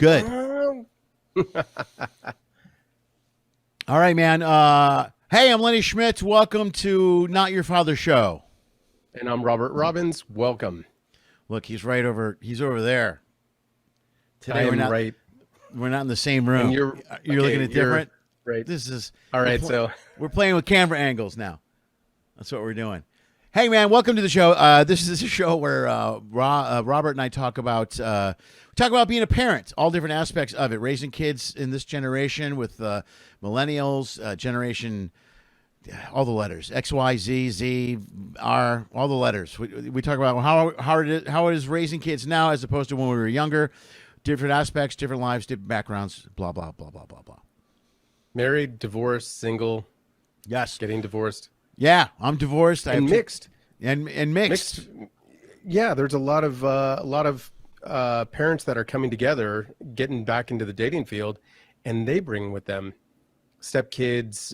Good. All right, man. Hey, I'm Lenny Schmidt. Welcome to Not Your Father's Show. And I'm Robert Robbins. Welcome. Look, he's over there. Today we're not in the same room. And you're okay, looking at different. Right. This is all right. We're playing with camera angles now. That's what we're doing. Hey, man, welcome to the show. This is a show where Robert and I talk about being a parent, all different aspects of it, raising kids in this generation with millennials, generation, all the letters, X, Y, Z, Z, R, all the letters. We talk about how it is raising kids now as opposed to when we were younger, different aspects, different lives, different backgrounds, blah, blah, blah, blah, blah, blah. Married, divorced, single. Yes. Getting divorced. Yeah, I'm divorced. And mixed. And mixed. Yeah, there's a lot of parents that are coming together, getting back into the dating field, and they bring with them stepkids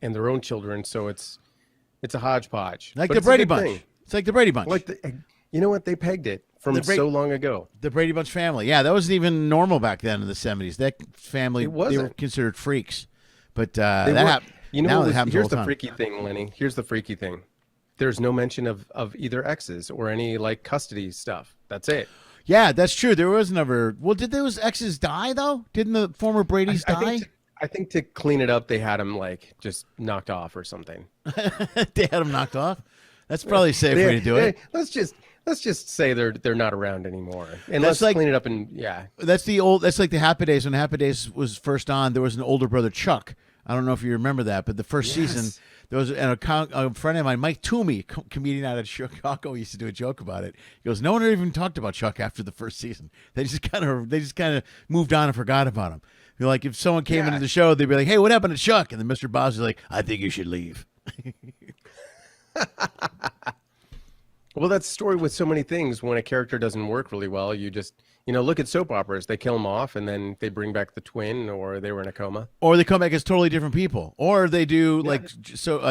and their own children. So it's a hodgepodge. Like the Brady Bunch. It's like the Brady Bunch. You know what? They pegged it from so long ago. The Brady Bunch family. Yeah, that wasn't even normal back then in the 70s. That family, they were considered freaks. But that happened. Here's the freaky thing, Lenny. Here's the freaky thing. There's no mention of either exes or any like custody stuff. That's it. Yeah, that's true. There was never. Well, did those exes die though? Didn't the former Brady's die? I think to clean it up, they had them like just knocked off or something. They had them knocked off. That's probably a safe way to do it. Let's just say they're not around anymore, and let's clean it up. And yeah, that's like the Happy Days. When Happy Days was first on, there was an older brother, Chuck. I don't know if you remember that, but the first season, there was a friend of mine, Mike Toomey, comedian out of Chicago, used to do a joke about it. He goes, "No one even talked about Chuck after the first season. They just kind of moved on and forgot about him." You're like, if someone came into the show, they'd be like, "Hey, what happened to Chuck?" And then Mr. Boz is like, "I think you should leave." Well, that's the story with so many things. When a character doesn't work really well, you just, look at soap operas. They kill them off, and then they bring back the twin, or they were in a coma. Or they come back as totally different people. Or they do,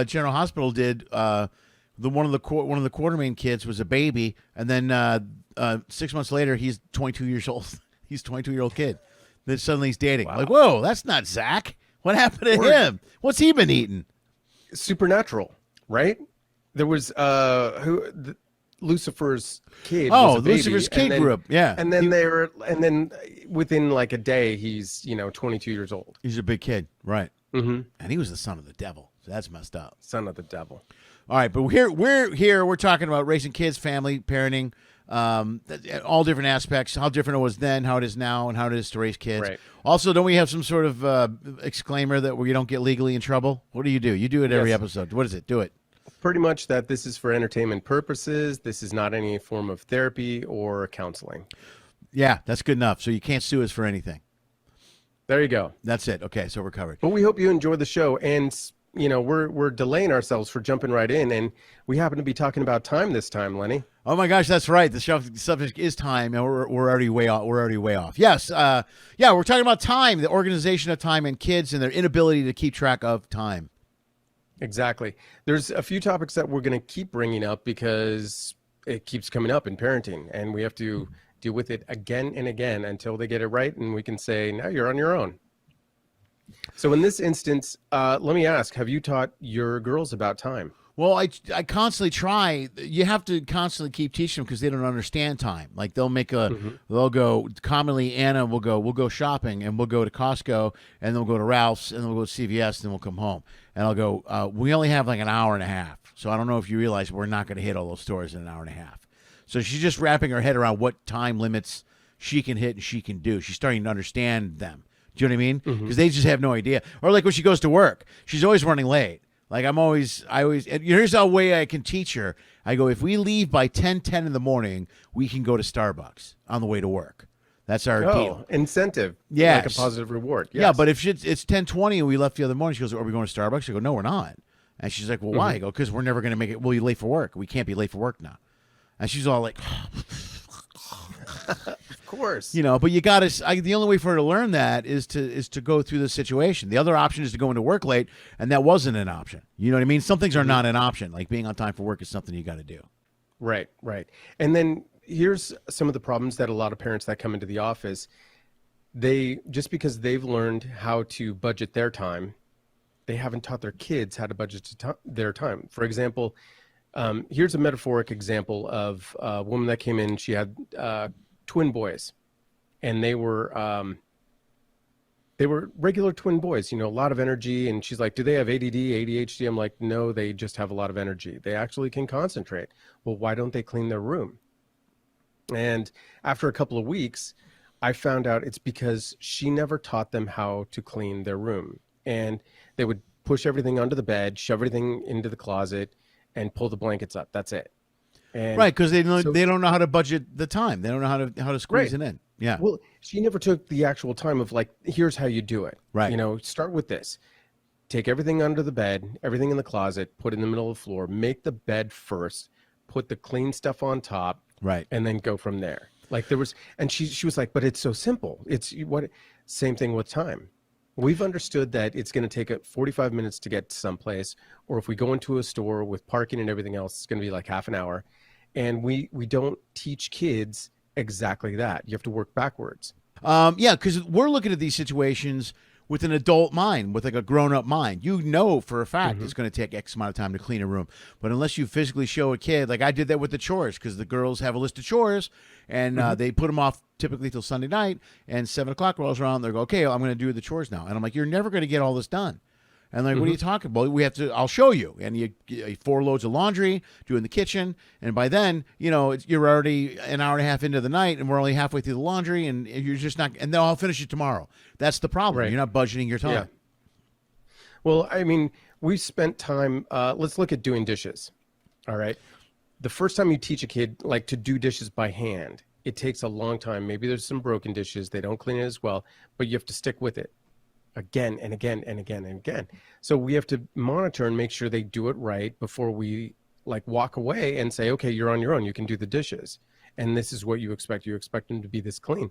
General Hospital did, one of the Quartermain kids was a baby, and then 6 months later, he's 22 years old. He's a 22-year-old kid. Then suddenly he's dating. Wow. Like, whoa, that's not Zach. What happened to him? What's he been eating? Supernatural, right? There was Lucifer's kid. Oh, was a baby, Lucifer's kid grew up. Yeah, and then within like a day, he's 22 years old. He's a big kid, right? Mm-hmm. And he was the son of the devil. So that's messed up. Son of the devil. All right, but we're talking about raising kids, family, parenting, all different aspects. How different it was then, how it is now, and how it is to raise kids. Right. Also, don't we have some sort of exclaimer that we don't get legally in trouble? What do? You do it every episode. What is it? Do it. Pretty much that this is for entertainment purposes. This is not any form of therapy or counseling. Yeah, that's good enough. So you can't sue us for anything. There you go. That's it. Okay, so we're covered. But we hope you enjoy the show. And, we're delaying ourselves for jumping right in. And we happen to be talking about time this time, Lenny. Oh, my gosh, that's right. The subject is time, and we're already way off. We're already way off. Yes. We're talking about time, the organization of time, and kids and their inability to keep track of time. Exactly. There's a few topics that we're going to keep bringing up because it keeps coming up in parenting, and we have to deal with it again and again until they get it right, and we can say, now you're on your own. So in this instance, let me ask, have you taught your girls about time? Well, I constantly try. You have to constantly keep teaching them because they don't understand time. Like they'll go, commonly Anna will go, we'll go shopping and we'll go to Costco and then we'll go to Ralph's and then we'll go to CVS and then we'll come home. And I'll go, we only have like an hour and a half. So I don't know if you realize we're not going to hit all those stores in an hour and a half. So she's just wrapping her head around what time limits she can hit and she can do. She's starting to understand them. Do you know what I mean? Because they just have no idea. Or like when she goes to work, she's always running late. Like I always, here's how way I can teach her. I go, if we leave by 10:10 in the morning, we can go to Starbucks on the way to work. That's our deal. Incentive. Yeah. Like a positive reward. Yes. Yeah, but if it's 10:20 and we left the other morning, she goes, are we going to Starbucks? I go, no, we're not. And she's like, well, why? I go, because we're never going to make it. We'll be late for work. We can't be late for work now. And she's all like, of course. But you got to, the only way for her to learn that is to go through the situation. The other option is to go into work late, and that wasn't an option. You know what I mean? Some things are not an option. Like being on time for work is something you got to do. Right. And then here's some of the problems that a lot of parents that come into the office, just because they've learned how to budget their time, they haven't taught their kids how to budget their time. For example, here's a metaphoric example of a woman that came in. She had twin boys, and they were regular twin boys, a lot of energy. And she's like, do they have ADD, ADHD? I'm like, no, they just have a lot of energy. They actually can concentrate. Well, why don't they clean their room? And after a couple of weeks, I found out it's because she never taught them how to clean their room. And they would push everything under the bed, shove everything into the closet, and pull the blankets up. That's it. And right, because they don't know how to budget the time. They don't know how to squeeze it in. Yeah. Well, she never took the actual time of like, here's how you do it. Right. Start with this. Take everything under the bed, everything in the closet, put it in the middle of the floor, make the bed first, put the clean stuff on top, right, and then go from there. Like and she was like, but it's so simple. Same thing with time. We've understood that it's going to take 45 minutes to get to someplace, or if we go into a store with parking and everything else, it's going to be like half an hour. And we don't teach kids exactly that. You have to work backwards. Yeah, because we're looking at these situations with an adult mind, with like a grown-up mind. For a fact it's going to take X amount of time to clean a room. But unless you physically show a kid, like I did that with the chores, because the girls have a list of chores, and they put them off typically till Sunday night, and 7 o'clock rolls around, they go, okay, I'm going to do the chores now. And I'm like, you're never going to get all this done. And like, what are you talking about? I'll show you. And you 4 loads of laundry, do in the kitchen. And by then, you're already an hour and a half into the night, and we're only halfway through the laundry, and you're just not, and then I'll finish it tomorrow. That's the problem. Right. You're not budgeting your time. Yeah. Well, I mean, we spent time, let's look at doing dishes. All right. The first time you teach a kid like to do dishes by hand, it takes a long time. Maybe there's some broken dishes. They don't clean it as well, but you have to stick with it. Again and again and again and again. So we have to monitor and make sure they do it right before we like walk away and say, okay, you're on your own. You can do the dishes. And this is what you expect. You expect them to be this clean.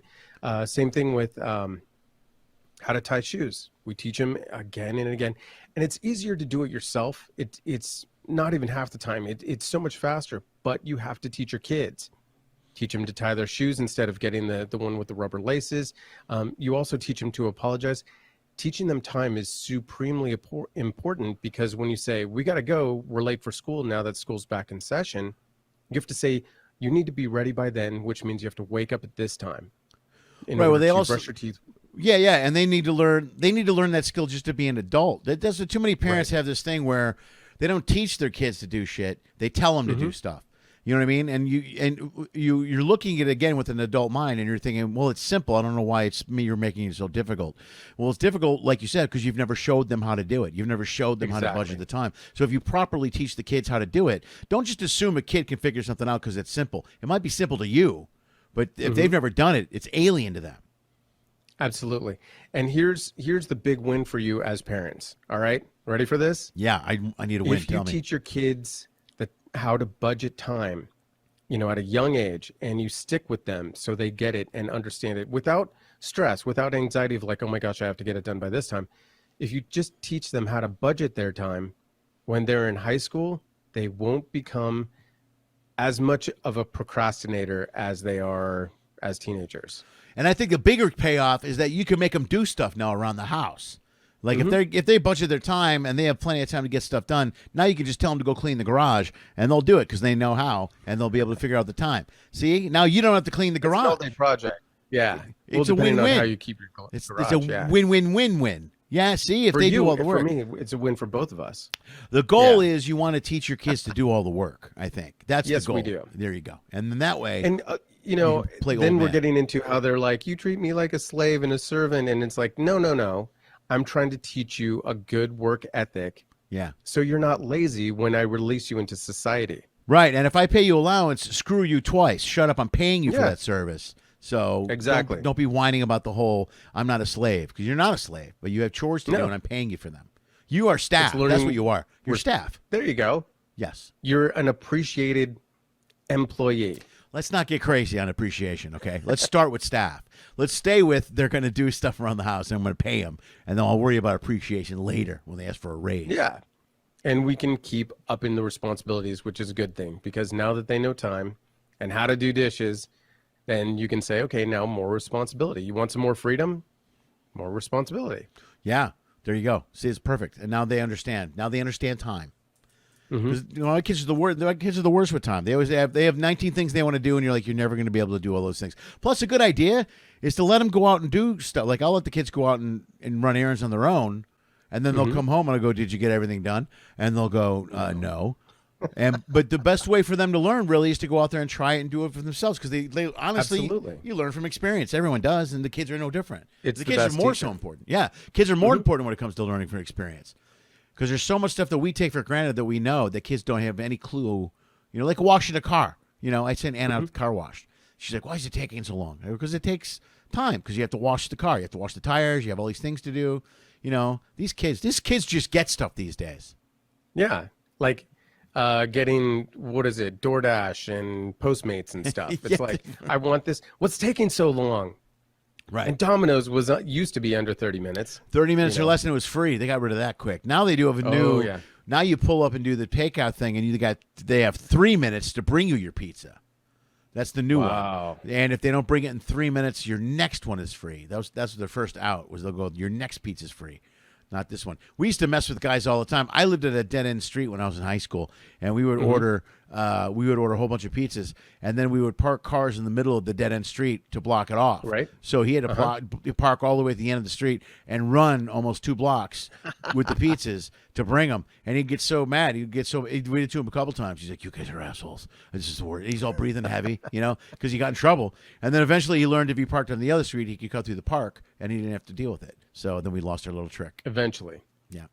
Same thing with how to tie shoes. We teach them again and again. And it's easier to do it yourself. It's not even half the time. It's so much faster, but you have to teach your kids. Teach them to tie their shoes instead of getting the one with the rubber laces. You also teach them to apologize. Teaching them time is supremely important, because when you say, we got to go, we're late for school now that school's back in session, you have to say, you need to be ready by then, which means you have to wake up at this time. Right. Well, they also brush your teeth. Yeah. And they need to learn that skill just to be an adult. Too many parents have this thing where they don't teach their kids to do shit. They tell them to do stuff. You know what I mean? And you're looking at it again with an adult mind, and you're thinking, well, it's simple. I don't know why you're making it so difficult. Well, it's difficult, like you said, because you've never showed them how to do it. You've never showed them how to budget the time. So if you properly teach the kids how to do it, don't just assume a kid can figure something out because it's simple. It might be simple to you, but if they've never done it, it's alien to them. Absolutely. And here's the big win for you as parents. All right, ready for this? Yeah, I need a win. If you teach your kids how to budget time, at a young age, and you stick with them so they get it and understand it without stress, without anxiety of like, oh my gosh, I have to get it done by this time. If you just teach them how to budget their time when they're in high school, they won't become as much of a procrastinator as they are as teenagers. And I think the bigger payoff is that you can make them do stuff now around the house. Like if they budget their time and they have plenty of time to get stuff done, now you can just tell them to go clean the garage, and they'll do it because they know how, and they'll be able to figure out the time. See, now you don't have to clean the garage. It's a project. Yeah, it's a win-win. On how you keep your garage. It's a win-win-win-win. Yeah, see, if they do all the work. For me, it's a win for both of us. The goal is you want to teach your kids to do all the work, I think. That's the goal. Yes, we do. There you go. And then that way, and then we're getting into how they're like, you treat me like a slave and a servant, and it's like, no. I'm trying to teach you a good work ethic. Yeah. So you're not lazy when I release you into society. Right. And if I pay you allowance, screw you twice. Shut up. I'm paying you for that service. So exactly. Don't be whining about the whole, I'm not a slave, because you're not a slave, but you have chores to do and I'm paying you for them. You are staff. That's what you are. You're staff. There you go. Yes. You're an appreciated employee. Let's not get crazy on appreciation, okay? Let's start with staff. Let's stay with they're going to do stuff around the house, and I'm going to pay them, and then I'll worry about appreciation later when they ask for a raise. Yeah, and we can keep upping the responsibilities, which is a good thing, because now that they know time and how to do dishes, then you can say, okay, now more responsibility. You want some more freedom? More responsibility. Yeah, there you go. See, it's perfect. And now they understand. Now they understand time. Because my kids are the worst. My kids are the worst with time. They have 19 things they want to do, and you're like, you're never going to be able to do all those things. Plus, a good idea is to let them go out and do stuff. Like I'll let the kids go out and run errands on their own, and then they'll come home and I'll go, "Did you get everything done?" And they'll go, "No." But the best way for them to learn really is to go out there and try it and do it for themselves, because they honestly, Absolutely. you learn from experience. Everyone does, and the kids are no different. It's the the kids best are more teacher. so important. Yeah, kids are more important when it comes to learning from experience. Because there's so much stuff that we take for granted that we know that kids don't have any clue. Like washing a car. I sent Anna out the car washed. She's like, "Why is it taking so long?" Because it takes time. Because you have to wash the car. You have to wash the tires. You have all these things to do. These kids just get stuff these days. Yeah. Like getting, what is it, DoorDash and Postmates and stuff. It's like, I want this. What's taking so long? Right. And Domino's was used to be under 30 minutes. 30 minutes or less, and it was free. They got rid of that quick. Now they do have a new. Yeah. Now you pull up and do the takeout thing, and they have 3 minutes to bring you your pizza. That's the new Wow. one. And if they don't bring it in 3 minutes, your next one is free. That's their first out. Was they'll go, your next pizza's free, not this one. We used to mess with guys all the time. I lived at a dead end street when I was in high school, and we would order a whole bunch of pizzas, and then we would park cars in the middle of the dead end street to block it off. Right. So he had to park all the way at the end of the street and run almost 2 blocks with the pizzas to bring them. And he'd get so mad. We did it to him a couple times. He's like, "You guys are assholes. This is the word." He's all breathing heavy, because he got in trouble. And then eventually he learned if he parked on the other street, he could cut through the park, and he didn't have to deal with it. So then we lost our little trick. Eventually. Yeah.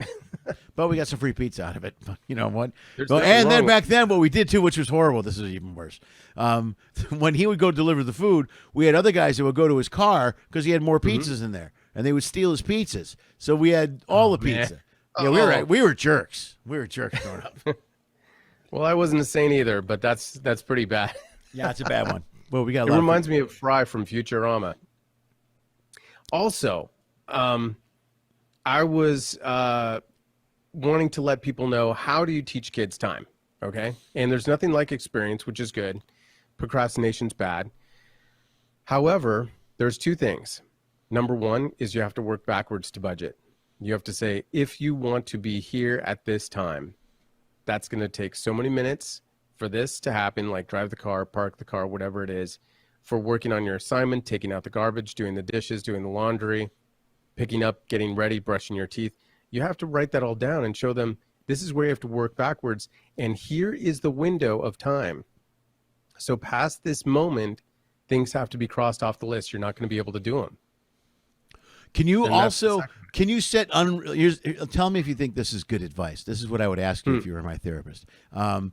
But we got some free pizza out of it. But you know what? There's Well, nothing and then wrong back then, what we did too, which was horrible, this is even worse. When he would go deliver the food, we had other guys that would go to his car because he had more pizzas in there, and they would steal his pizzas. So we had all the pizza. Yeah, we were jerks. We were jerks growing up. Well, I wasn't a saint either, but that's pretty bad. Yeah, it's a bad one. Well, we got. It reminds me of Fry from Futurama. Also, I was wanting to let people know, how do you teach kids time? Okay. And there's nothing like experience, which is good. Procrastination's bad. However, there's 2 things. Number 1 is you have to work backwards to budget. You have to say, if you want to be here at this time, that's going to take so many minutes for this to happen, like drive the car, park the car, whatever it is, for working on your assignment, taking out the garbage, doing the dishes, doing the laundry, picking up, getting ready, brushing your teeth. You have to write that all down and show them, this is where you have to work backwards. And here is the window of time. So past this moment, things have to be crossed off the list. You're not going to be able to do them. Can you set tell me if you think this is good advice. This is what I would ask you if you were my therapist. Do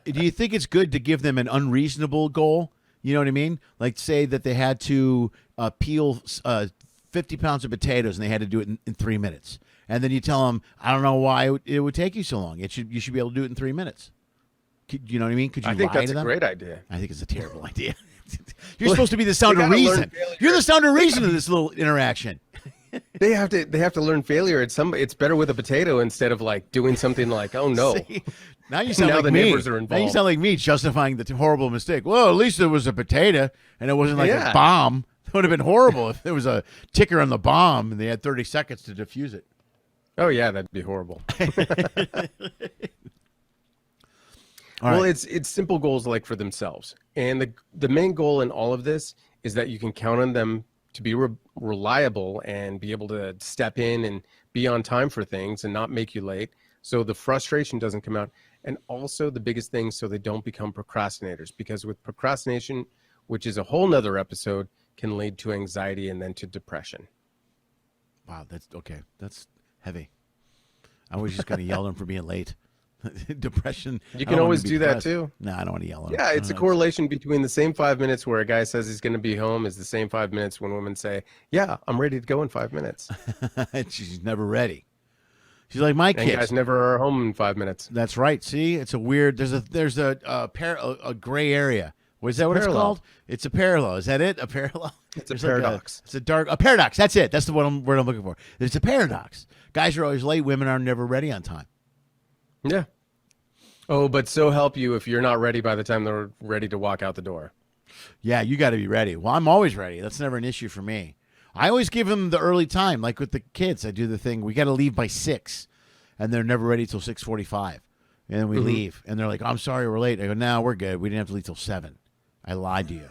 you think it's good to give them an unreasonable goal? You know what I mean? Like say that they had to peel 50 pounds of potatoes and they had to do it in 3 minutes. And then you tell them, I don't know why it would take you so long. You should be able to do it in 3 minutes. You know what I mean? Could you I think lie that's to them? a great idea. I think it's a terrible idea. You're supposed to be the sound of reason. You're the sound of reason of this little interaction. They have to learn failure. It's better with a potato instead of like doing something like, oh no. See, now you sound Now like the me. neighbors are Now you involved. sound like me justifying the horrible mistake. Well, at least it was a potato and it wasn't like a Yeah. bomb. It would have been horrible if there was a ticker on the bomb and they had 30 seconds to defuse it. Oh yeah, that'd be horrible. All Well, right. it's simple goals like for themselves. And the main goal in all of this is that you can count on them to be reliable and be able to step in and be on time for things and not make you late. So the frustration doesn't come out. And also the biggest thing, so they don't become procrastinators, because with procrastination, which is a whole nother episode, can lead to anxiety and then to depression. Wow, that's okay. That's heavy. I was just going to yell at him for being late. Depression. You can always do that too. No, I don't want to yell at him. Yeah, it's a correlation between the same 5 minutes where a guy says he's going to be home is the same 5 minutes when women say, yeah, I'm ready to go in 5 minutes. She's never ready. She's like my And kids. guys never are home in 5 minutes. That's right. See, it's a weird. There's a gray area. Is that what it's Parallel. called? It's a parallel. Is that it? A parallel? It's a There's paradox. It's a paradox. That's it. That's the word I'm looking for. It's a paradox. Guys are always late. Women are never ready on time. Yeah. Oh, but so help you if you're not ready by the time they're ready to walk out the door. Yeah, you got to be ready. Well, I'm always ready. That's never an issue for me. I always give them the early time, like with the kids. I do the thing. We got to leave by 6, and they're never ready till 6:45, and then we leave, and they're like, "I'm sorry, we're late." I go, "No, we're good. We didn't have to leave till 7. I lied to you."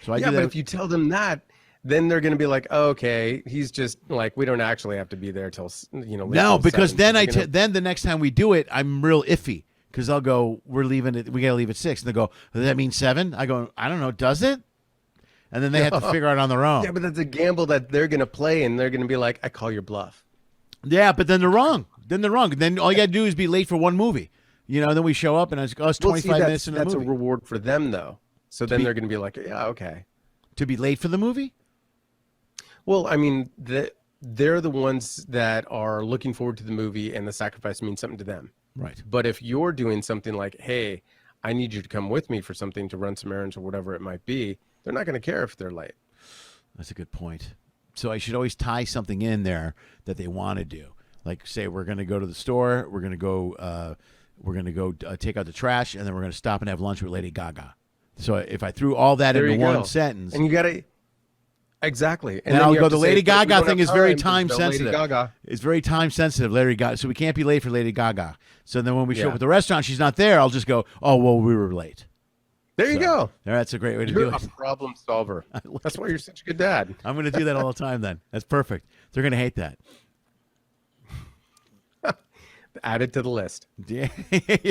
So I do that. But if you tell them that, then they're going to be like, oh, "Okay, he's just like, we don't actually have to be there till late No, till because 7." then then the next time we do it, I'm real iffy because I'll go, "We're leaving it. We got to leave at 6," and they go, "Does that mean 7?" I go, "I don't know. Does it?" And then they have to figure out on their own. Yeah, but that's a gamble that they're going to play, and they're going to be like, "I call your bluff." Yeah, but then they're wrong. Then all you got to do is be late for one movie. Then we show up and it's 25 minutes into the movie. That's a reward for them, though. So then they're going to be like, "Yeah, okay." To be late for the movie? Well, I mean, they're the ones that are looking forward to the movie, and the sacrifice means something to them. Right. But if you're doing something like, "Hey, I need you to come with me for something to run some errands or whatever it might be," they're not going to care if they're late. That's a good point. So I should always tie something in there that they want to do. Like, say, we're going to go to the store, we're going to go take out the trash, and then we're going to stop and have lunch with Lady Gaga. So if I threw all that into one sentence, and you got to exactly, and then I'll go. The Lady Gaga thing is very time sensitive. Lady Gaga. It's very time sensitive, Lady Gaga. So we can't be late for Lady Gaga. So then when we show up at the restaurant, she's not there. I'll just go, "Oh, well, we were late." There you go. That's a great way to You're do it. a problem solver. That's why you're such a good dad. I'm going to do that all the time then. That's perfect. They're going to hate that. Add it to the list. Yeah.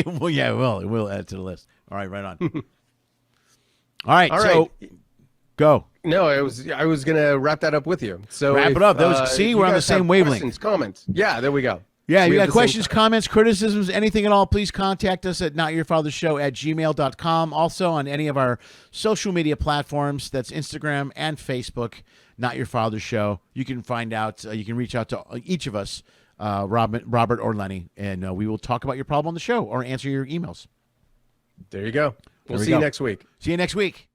Well, yeah, we'll add it to the list. All right, right on. All right, so go. No, I was going to wrap that up with you. So wrap it up. See, we're on the same wavelength. Questions, comments. Yeah, there we go. Yeah, you got questions, comments, criticisms, anything at all, please contact us at notyourfathershow@gmail.com. Also on any of our social media platforms, that's Instagram and Facebook, Not Your Father's Show. You can find out, you can reach out to each of us, Robert or Lenny, and we will talk about your problem on the show or answer your emails. There you go. We'll see you next week. See you next week.